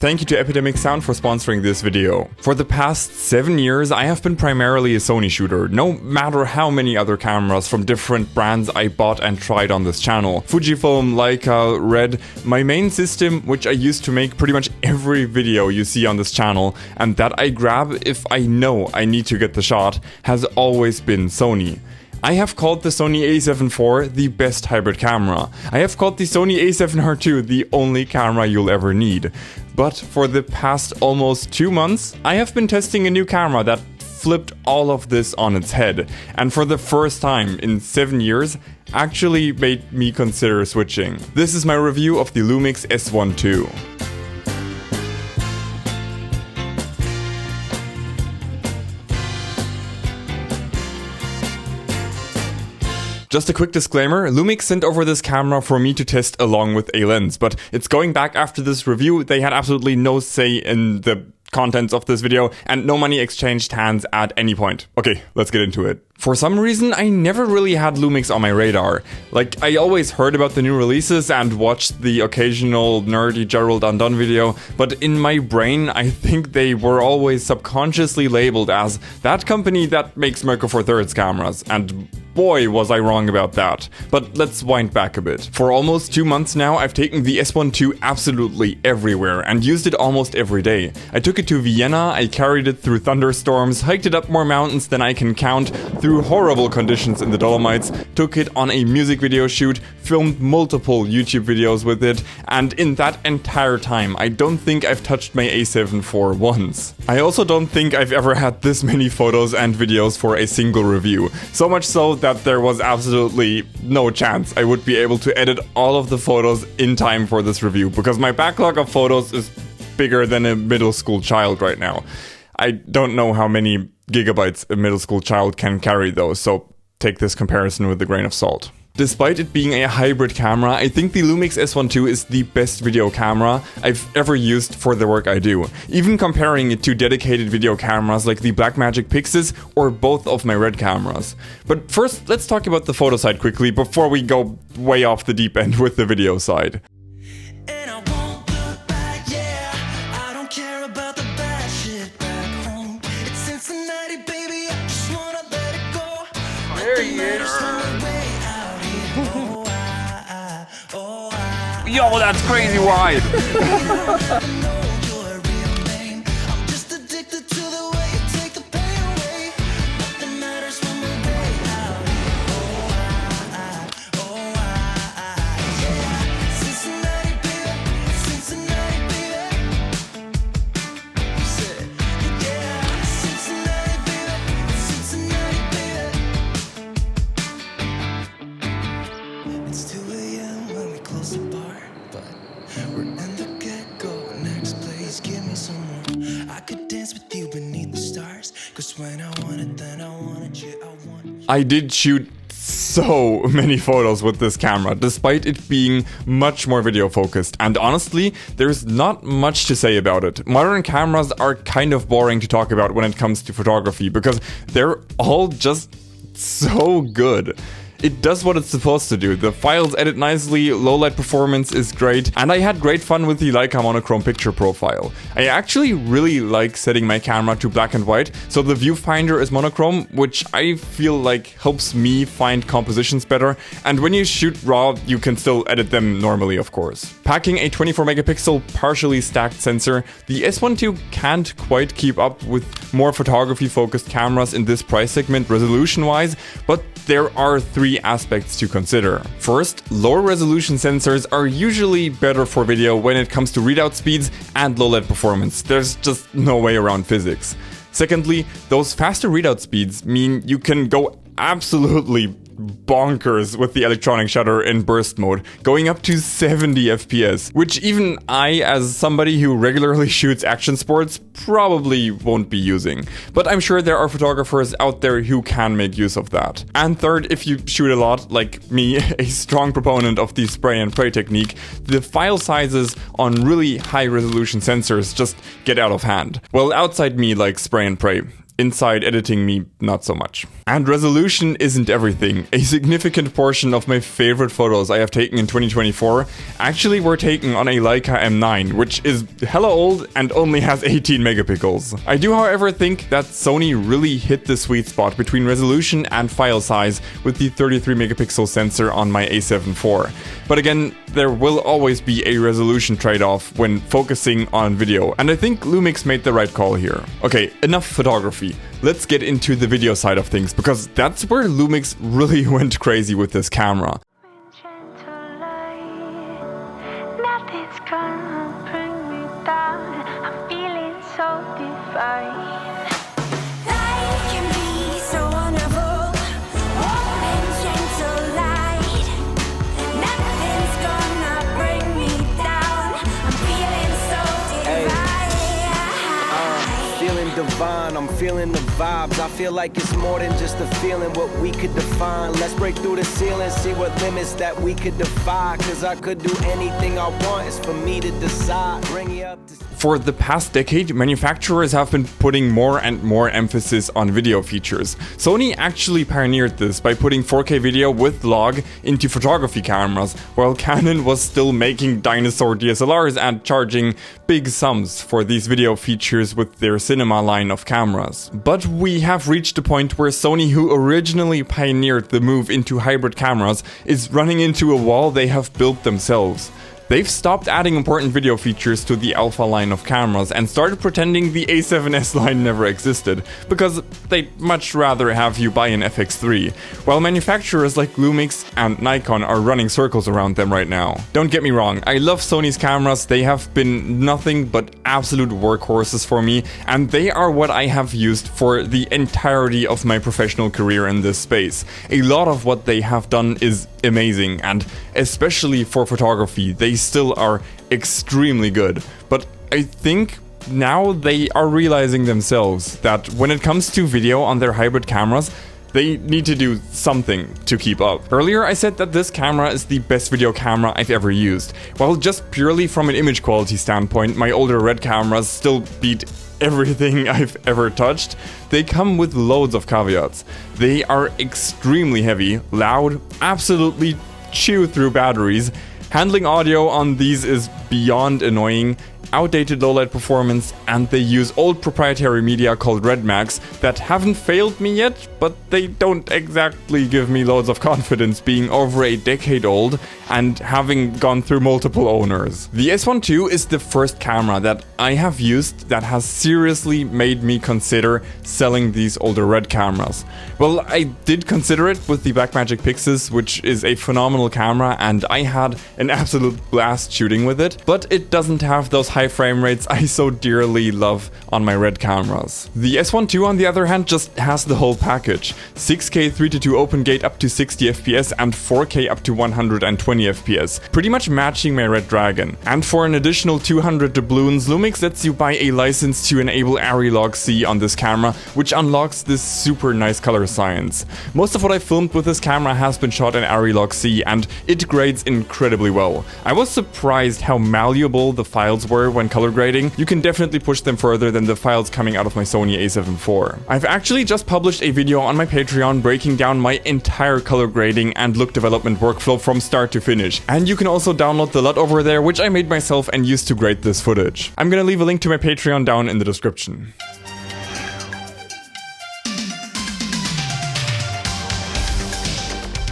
Thank you to Epidemic Sound for sponsoring this video. For the past 7 years, I have been primarily a Sony shooter, no matter how many other cameras from different brands I bought and tried on this channel. Fujifilm, Leica, RED, my main system, which I use to make pretty much every video you see on this channel, and that I grab if I know I need to get the shot, has always been Sony. I have called the Sony A7 IV the best hybrid camera. I have called the Sony A7R II the only camera you'll ever need. But for the past almost 2 months, I have been testing a new camera that flipped all of this on its head, and for the first time in 7 years, actually made me consider switching. This is my review of the Lumix S12. Just a quick disclaimer, Lumix sent over this camera for me to test along with a lens, but it's going back after this review. They had absolutely no say in the contents of this video and no money exchanged hands at any point. Okay, let's get into it. For some reason, I never really had Lumix on my radar. Like, I always heard about the new releases and watched the occasional nerdy Gerald Undone video, but in my brain, I think they were always subconsciously labeled as that company that makes Mirko Four Thirds cameras, and boy was I wrong about that. But let's wind back a bit. For almost 2 months now, I've taken the S12 absolutely everywhere and used it almost every day. I took it to Vienna, I carried it through thunderstorms, hiked it up more mountains than I can count, through horrible conditions in the Dolomites, took it on a music video shoot, filmed multiple YouTube videos with it, and in that entire time, I don't think I've touched my A7 IV once. I also don't think I've ever had this many photos and videos for a single review. So much so that there was absolutely no chance I would be able to edit all of the photos in time for this review, because my backlog of photos is bigger than a middle school child right now. I don't know how many gigabytes a middle school child can carry though, so take this comparison with a grain of salt. Despite it being a hybrid camera, I think the Lumix S12 is the best video camera I've ever used for the work I do, even comparing it to dedicated video cameras like the Blackmagic Pyxis or both of my RED cameras. But first, let's talk about the photo side quickly before we go way off the deep end with the video side. Yo, that's crazy wide! I did shoot so many photos with this camera, despite it being much more video focused, and honestly, there's not much to say about it. Modern cameras are kind of boring to talk about when it comes to photography, because they're all just so good. It does what it's supposed to do. The files edit nicely, low light performance is great, and I had great fun with the Leica monochrome picture profile. I actually really like setting my camera to black and white, so the viewfinder is monochrome, which I feel like helps me find compositions better, and when you shoot RAW, you can still edit them normally, of course. Packing a 24 megapixel partially stacked sensor, the S12 can't quite keep up with more photography focused cameras in this price segment resolution wise, but there are 3 aspects to consider. First, lower resolution sensors are usually better for video when it comes to readout speeds and low light performance. There's just no way around physics. Secondly, those faster readout speeds mean you can go absolutely bonkers with the electronic shutter in burst mode, going up to 70 FPS, which even I, as somebody who regularly shoots action sports, probably won't be using. But I'm sure there are photographers out there who can make use of that. And third, if you shoot a lot, like me, a strong proponent of the spray and pray technique, the file sizes on really high resolution sensors just get out of hand. Well, outside me like spray and pray. inside editing me, not so much. And resolution isn't everything. A significant portion of my favorite photos I have taken in 2024 actually were taken on a Leica M9, which is hella old and only has 18 megapixels. I do, however, think that Sony really hit the sweet spot between resolution and file size with the 33 megapixel sensor on my A7 IV. But again, there will always be a resolution trade-off when focusing on video, and I think Lumix made the right call here. Okay, enough photography. Let's get into the video side of things, because that's where Lumix really went crazy with this camera. Divine, I'm feeling the vibes. I feel like it's more than just a feeling, what we could define. Let's break through the ceiling, see what limits that we could defy. Cause I could do anything I want, it's for me to decide. Bring you up to... For the past decade, manufacturers have been putting more and more emphasis on video features. Sony actually pioneered this by putting 4K video with log into photography cameras, while Canon was still making dinosaur DSLRs and charging big sums for these video features with their cinema line of cameras. But we have reached a point where Sony, who originally pioneered the move into hybrid cameras, is running into a wall they have built themselves. They've stopped adding important video features to the alpha line of cameras and started pretending the A7S line never existed, because they'd much rather have you buy an FX3, while manufacturers like Lumix and Nikon are running circles around them right now. Don't get me wrong, I love Sony's cameras, they have been nothing but absolute workhorses for me, and they are what I have used for the entirety of my professional career in this space. A lot of what they have done is amazing, and especially for photography, they still are extremely good. But I think now they are realizing themselves that when it comes to video on their hybrid cameras, they need to do something to keep up. Earlier I said that this camera is the best video camera I've ever used. Well, just purely from an image quality standpoint, my older RED cameras still beat everything I've ever touched. They come with loads of caveats. They are extremely heavy, loud, absolutely chew through batteries. Handling audio on these is beyond annoying, outdated low-light performance, and they use old proprietary media called Red Max that haven't failed me yet, but they don't exactly give me loads of confidence being over a decade old and having gone through multiple owners. The S1 II is the first camera that I have used that has seriously made me consider selling these older RED cameras. Well, I did consider it with the Blackmagic Pyxis, which is a phenomenal camera, and I had an absolute blast shooting with it, but it doesn't have those high frame rates I so dearly love on my RED cameras. The S1 II, on the other hand, just has the whole package. 6K 3:2 open gate up to 60 FPS and 4K up to 120 FPS, pretty much matching my Red Dragon. And for an additional 200 doubloons, Lumix lets you buy a license to enable Arri LogC3 on this camera, which unlocks this super nice color science. Most of what I filmed with this camera has been shot in Arri LogC3, and it grades incredibly well. I was surprised how malleable the files were when color grading. You can definitely push them further than the files coming out of my Sony A7 IV. I've actually just published a video on my Patreon breaking down my entire color grading and look development workflow from start to finish, and you can also download the LUT over there, which I made myself and used to grade this footage. I'm gonna leave a link to my Patreon down in the description.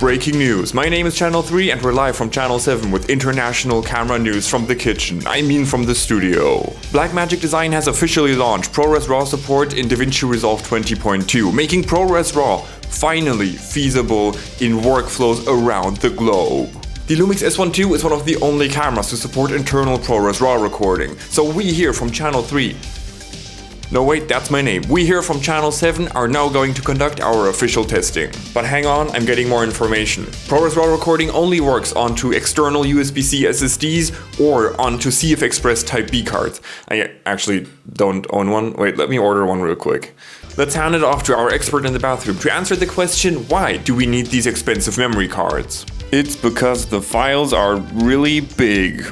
Breaking news. My name is Channel 3 and we're live from Channel 7 with international camera news from the kitchen. I mean from the studio. Blackmagic Design has officially launched ProRes Raw support in DaVinci Resolve 20.2, making ProRes Raw finally feasible in workflows around the globe. The Lumix S1 II is one of the only cameras to support internal ProRes Raw recording, so we here from Channel 3 No wait, that's my name. We here from Channel 7 are now going to conduct our official testing. But hang on, I'm getting more information. ProRes Raw recording only works onto external USB-C SSDs or onto CF Express Type B cards. I actually don't own one. Wait, let me order one real quick. Let's hand it off to our expert in the bathroom to answer the question, why do we need these expensive memory cards? It's because the files are really big.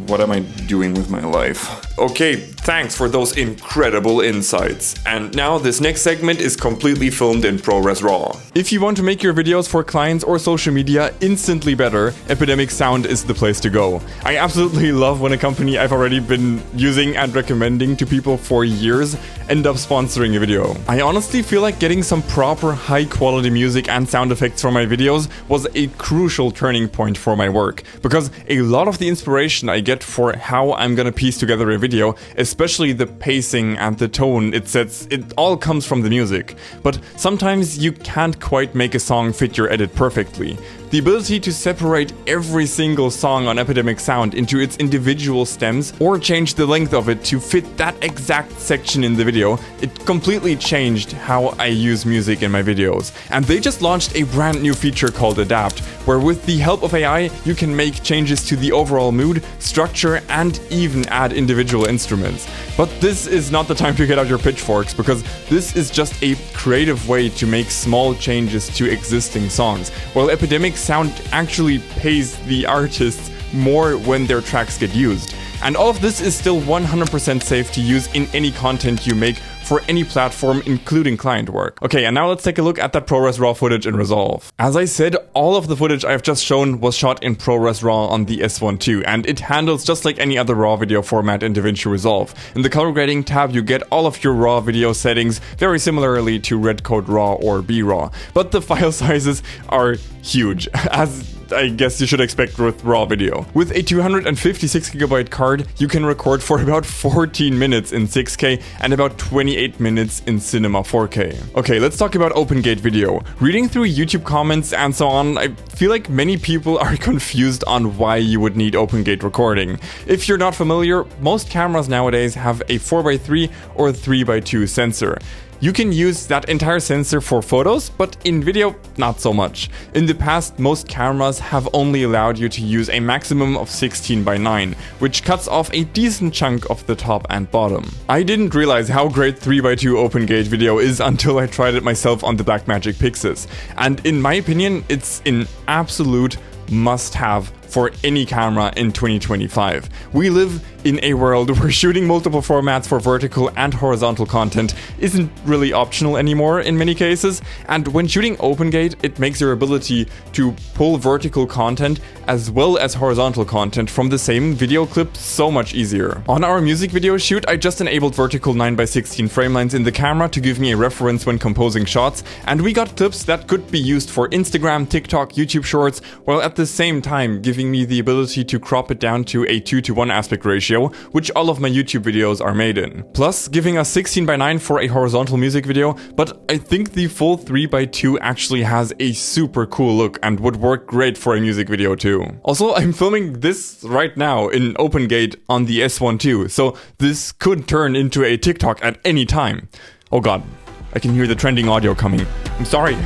What am I doing with my life? Okay, thanks for those incredible insights. And now this next segment is completely filmed in ProRes Raw. If you want to make your videos for clients or social media instantly better, Epidemic Sound is the place to go. I absolutely love when a company I've already been using and recommending to people for years end up sponsoring a video. I honestly feel like getting some proper high quality music and sound effects for my videos was a crucial turning point for my work, because a lot of the inspiration I get for how I'm gonna piece together a video, especially the pacing and the tone it sets, it all comes from the music. But sometimes you can't quite make a song fit your edit perfectly. The ability to separate every single song on Epidemic Sound into its individual stems or change the length of it to fit that exact section in the video, it completely changed how I use music in my videos. And they just launched a brand new feature called Adapt, where with the help of AI, you can make changes to the overall mood, structure, and even add individual instruments. But this is not the time to get out your pitchforks, because this is just a creative way to make small changes to existing songs, while Epidemic Sound actually pays the artists more when their tracks get used. And all of this is still 100% safe to use in any content you make for any platform, including client work. Okay, and now let's take a look at that ProRes Raw footage in Resolve. As I said, all of the footage I've just shown was shot in ProRes Raw on the S1 II, and it handles just like any other RAW video format in DaVinci Resolve. In the color grading tab, you get all of your RAW video settings very similarly to Red Raw or B-Raw, but the file sizes are huge, as I guess you should expect with RAW video. With a 256GB card, you can record for about 14 minutes in 6K and about 28 minutes in Cinema 4K. Okay, let's talk about OpenGate video. Reading through YouTube comments and so on, I feel like many people are confused on why you would need OpenGate recording. If you're not familiar, most cameras nowadays have a 4x3 or 3x2 sensor. You can use that entire sensor for photos, but in video, not so much. In the past, most cameras have only allowed you to use a maximum of 16:9, which cuts off a decent chunk of the top and bottom. I didn't realize how great 3x2 OpenGate video is until I tried it myself on the Blackmagic Pyxis. And in my opinion, it's an absolute must-have for any camera in 2025. We live in a world where shooting multiple formats for vertical and horizontal content isn't really optional anymore in many cases, and when shooting OpenGate, it makes your ability to pull vertical content as well as horizontal content from the same video clip so much easier. On our music video shoot, I just enabled vertical 9:16 frame lines in the camera to give me a reference when composing shots, and we got clips that could be used for Instagram, TikTok, YouTube Shorts, while at the same time giving me the ability to crop it down to a 2:1 aspect ratio, which all of my YouTube videos are made in. Plus, giving us 16:9 for a horizontal music video, but I think the full 3:2 actually has a super cool look and would work great for a music video too. Also, I'm filming this right now in OpenGate on the S1 II, so this could turn into a TikTok at any time. Oh god, I can hear the trending audio coming. I'm sorry.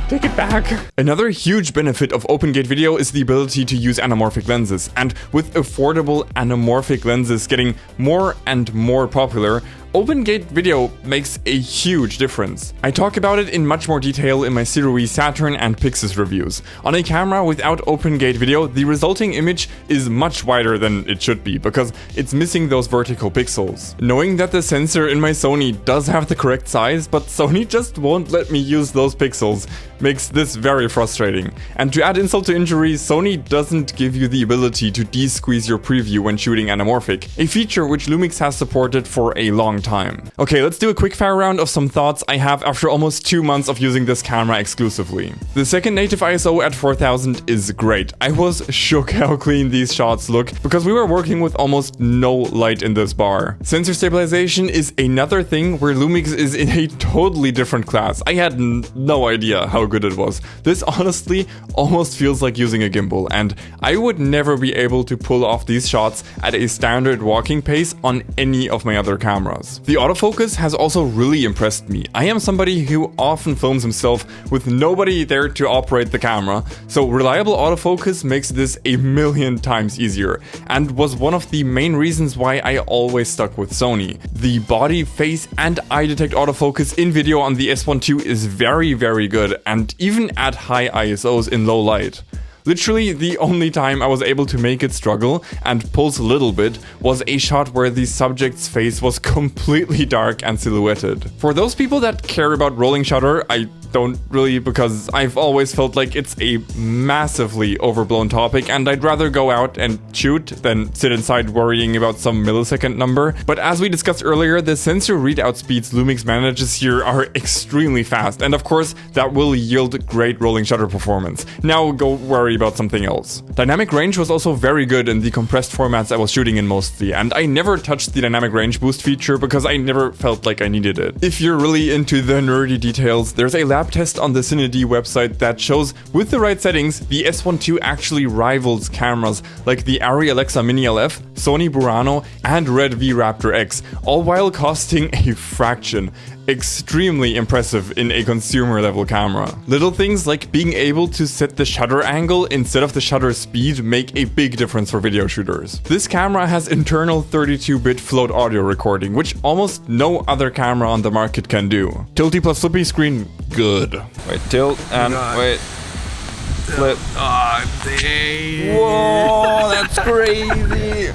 Take it back. Another huge benefit of OpenGate video is the ability to use anamorphic lenses, and with affordable anamorphic lenses getting more and more popular, OpenGate video makes a huge difference. I talk about it in much more detail in my ZV-E Saturn and Pyxis reviews. On a camera without OpenGate video, the resulting image is much wider than it should be because it's missing those vertical pixels. Knowing that the sensor in my Sony does have the correct size, but Sony just won't let me use those pixels, makes this very frustrating. And to add insult to injury, Sony doesn't give you the ability to de-squeeze your preview when shooting anamorphic, a feature which Lumix has supported for a long time. Okay, let's do a quick fire round of some thoughts I have after almost 2 months of using this camera exclusively. The second native ISO at 4000 is great. I was shook how clean these shots look because we were working with almost no light in this bar. Sensor stabilization is another thing where Lumix is in a totally different class. I had no idea how good it was. This honestly almost feels like using a gimbal, and I would never be able to pull off these shots at a standard walking pace on any of my other cameras. The autofocus has also really impressed me. I am somebody who often films himself with nobody there to operate the camera, so reliable autofocus makes this a million times easier, and was one of the main reasons why I always stuck with Sony. The body, face, and eye detect autofocus in video on the S1 II is very, very good, and even at high ISOs in low light. Literally, the only time I was able to make it struggle and pulse a little bit was a shot where the subject's face was completely dark and silhouetted. For those people that care about rolling shutter, I don't really, because I've always felt like it's a massively overblown topic and I'd rather go out and shoot than sit inside worrying about some millisecond number. But as we discussed earlier, the sensor readout speeds Lumix manages here are extremely fast, and of course that will yield great rolling shutter performance. Now go worry about something else. Dynamic range was also very good in the compressed formats I was shooting in mostly, and I never touched the dynamic range boost feature because I never felt like I needed it. If you're really into the nerdy details, there's a lab test on the ZV-E1 website that shows with the right settings, the S12 actually rivals cameras like the Arri Alexa Mini LF, Sony Burano, and RED V-Raptor X, all while costing a fraction. Extremely impressive in a consumer level camera. Little things like being able to set the shutter angle instead of the shutter speed make a big difference for video shooters. This camera has internal 32-bit float audio recording, which almost no other camera on the market can do. Tilty plus flippy screen, good. Wait, tilt and wait. Flip. Oh, dang. Whoa, that's crazy.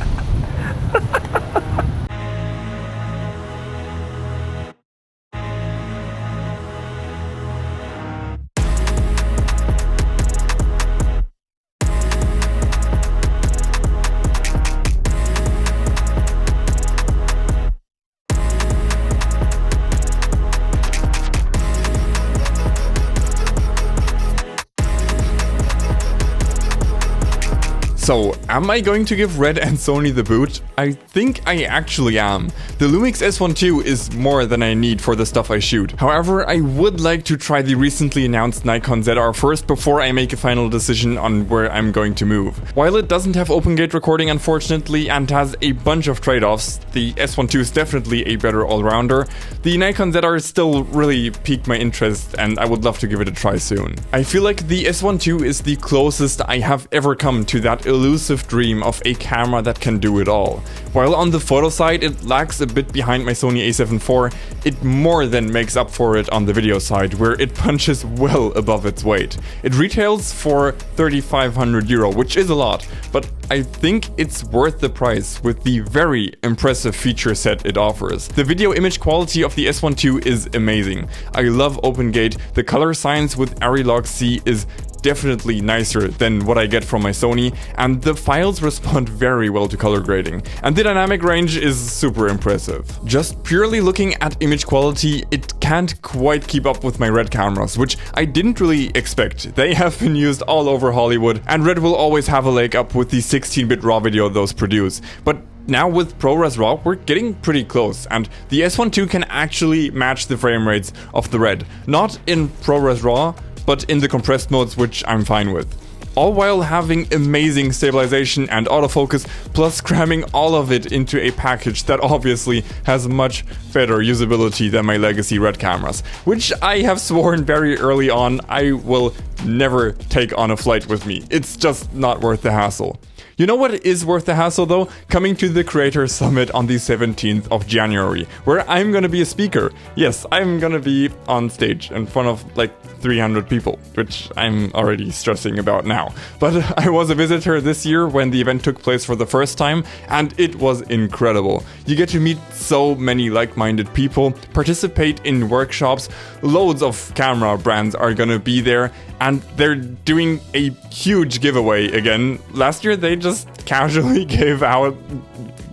So, am I going to give Red and Sony the boot? I think I actually am. The Lumix S12 is more than I need for the stuff I shoot. However, I would like to try the recently announced Nikon ZR first before I make a final decision on where I'm going to move. While it doesn't have open gate recording unfortunately and has a bunch of trade-offs, the S12 is definitely a better all-rounder. The Nikon ZR still really piqued my interest and I would love to give it a try soon. I feel like the S12 is the closest I have ever come to that elusive dream of a camera that can do it all. While on the photo side it lags a bit behind my Sony A7 IV, it more than makes up for it on the video side, where it punches well above its weight. It retails for €3,500, which is a lot, but I think it's worth the price with the very impressive feature set it offers. The video image quality of the S12 is amazing. I love open gate, the color science with Arri LogC3 is definitely nicer than what I get from my Sony, and the files respond very well to color grading, and the dynamic range is super impressive. Just purely looking at image quality, it can't quite keep up with my Red cameras, which I didn't really expect. They have been used all over Hollywood, and Red will always have a leg up with the 16-bit RAW video those produce. But now with ProRes Raw, we're getting pretty close, and the S12 can actually match the frame rates of the Red. Not in ProRes Raw, but in the compressed modes, which I'm fine with. All while having amazing stabilization and autofocus, plus cramming all of it into a package that obviously has much better usability than my legacy Red cameras, which I have sworn very early on I will never take on a flight with me. It's just not worth the hassle. You know what is worth the hassle though? Coming to the Creator Summit on the 17th of January, where I'm gonna be a speaker. Yes, I'm gonna be on stage in front of like 300 people, which I'm already stressing about now. But I was a visitor this year when the event took place for the first time, and it was incredible. You get to meet so many like-minded people, participate in workshops, loads of camera brands are gonna be there, and they're doing a huge giveaway again. Last year they just casually gave out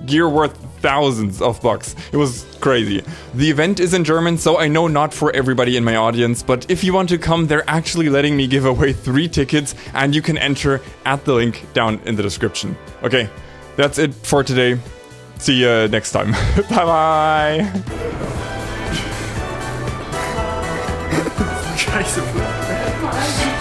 gear worth thousands of bucks. It was crazy. The event is in German, so I know not for everybody in my audience, but if you want to come, they're actually letting me give away 3 tickets, and you can enter at the link down in the description. Okay, that's it for today. See you next time. Bye bye. Scheiße.